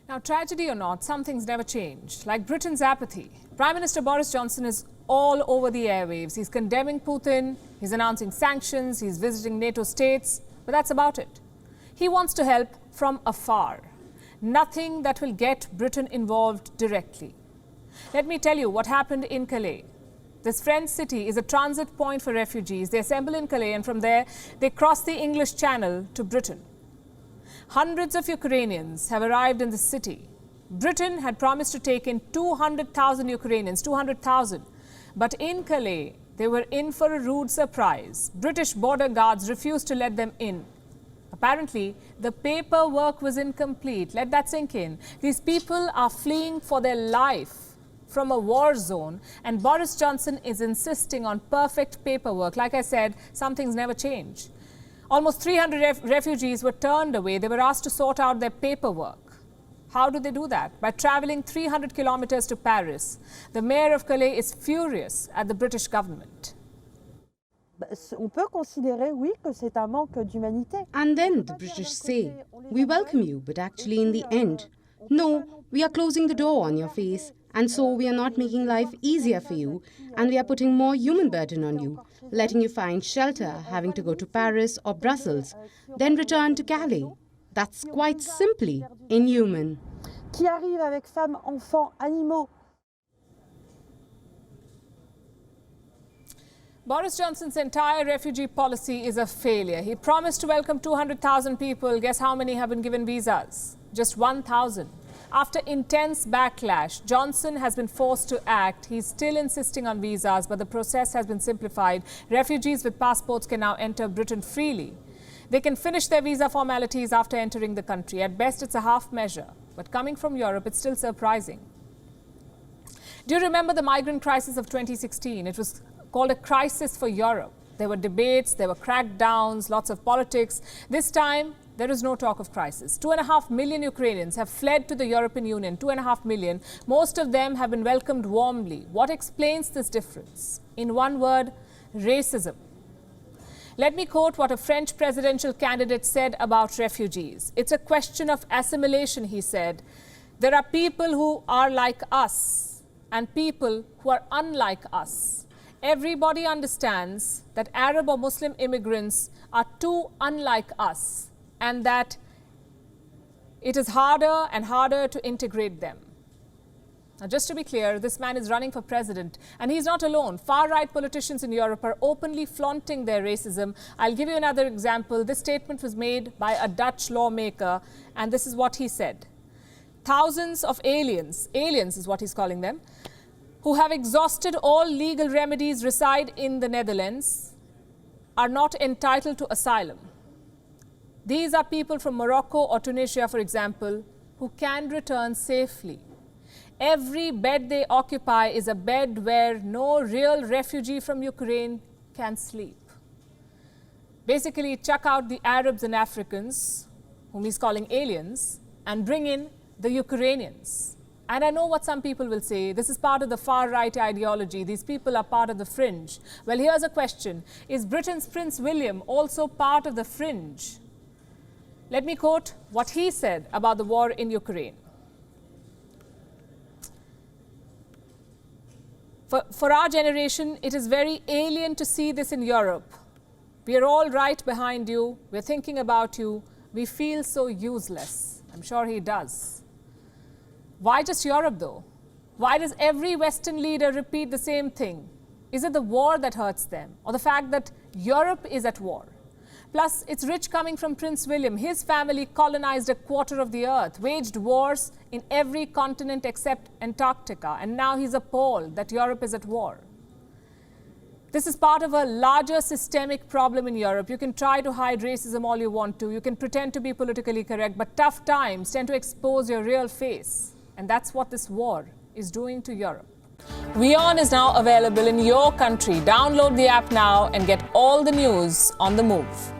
Now, tragedy or not, some things never change. Like Britain's apathy. Prime Minister Boris Johnson is all over the airwaves. He's condemning Putin, he's announcing sanctions, he's visiting NATO states, but that's about it. He wants to help from afar. Nothing that will get Britain involved directly. Let me tell you what happened in Calais. This French city is a transit point for refugees. They assemble in Calais and from there they cross the English Channel to Britain. Hundreds of Ukrainians have arrived in the city. Britain had promised to take in 200,000 Ukrainians, 200,000. But in Calais, they were in for a rude surprise. British border guards refused to let them in. Apparently, the paperwork was incomplete. Let that sink in. These people are fleeing for their life from a war zone, and Boris Johnson is insisting on perfect paperwork. Like I said, some things never change. Almost 300 refugees were turned away. They were asked to sort out their paperwork. How do they do that? By travelling 300 kilometers to Paris. The mayor of Calais is furious at the British government. On peut considérer, oui, que c'est un manque d'humanité. And then the British say, we welcome you, but actually in the end, no, we are closing the door on your face, and so we are not making life easier for you, and we are putting more human burden on you, letting you find shelter, having to go to Paris or Brussels, then return to Calais. That's quite simply inhuman. Qui arrive avec femmes, enfants, animaux. Boris Johnson's entire refugee policy is a failure. He promised to welcome 200,000 people. Guess how many have been given visas? Just 1,000. After intense backlash, Johnson has been forced to act. He's still insisting on visas, but the process has been simplified. Refugees with passports can now enter Britain freely. They can finish their visa formalities after entering the country. At best, it's a half measure. But coming from Europe, it's still surprising. Do you remember the migrant crisis of 2016? It was called a crisis for Europe. There were debates, there were crackdowns, lots of politics. This time, there is no talk of crisis. 2.5 million Ukrainians have fled to the European Union, 2.5 million. Most of them have been welcomed warmly. What explains this difference? In one word, racism. Let me quote what a French presidential candidate said about refugees. It's a question of assimilation, he said. There are people who are like us and people who are unlike us. Everybody understands that Arab or Muslim immigrants are too unlike us and that it is harder and harder to integrate them. Now, just to be clear, this man is running for president and he's not alone. Far-right politicians in Europe are openly flaunting their racism. I'll give you another example. This statement was made by a Dutch lawmaker and this is what he said. Thousands of aliens is what he's calling them, who have exhausted all legal remedies reside in the Netherlands are not entitled to asylum. These are people from Morocco or Tunisia, for example, who can return safely. Every bed they occupy is a bed where no real refugee from Ukraine can sleep. Basically, chuck out the Arabs and Africans, whom he's calling aliens, and bring in the Ukrainians. And I know what some people will say, this is part of the far-right ideology, these people are part of the fringe. Well, here's a question. Is Britain's Prince William also part of the fringe? Let me quote what he said about the war in Ukraine. For our generation, it is very alien to see this in Europe. We are all right behind you, we're thinking about you, we feel so useless. I'm sure he does. Why just Europe though? Why does every Western leader repeat the same thing? Is it the war that hurts them or the fact that Europe is at war? Plus, it's rich coming from Prince William. His family colonized a quarter of the earth, waged wars in every continent except Antarctica, and now he's appalled that Europe is at war. This is part of a larger systemic problem in Europe. You can try to hide racism all you want to. You can pretend to be politically correct, but tough times tend to expose your real face. And that's what this war is doing to Europe. WION is now available in your country. Download the app now and get all the news on the move.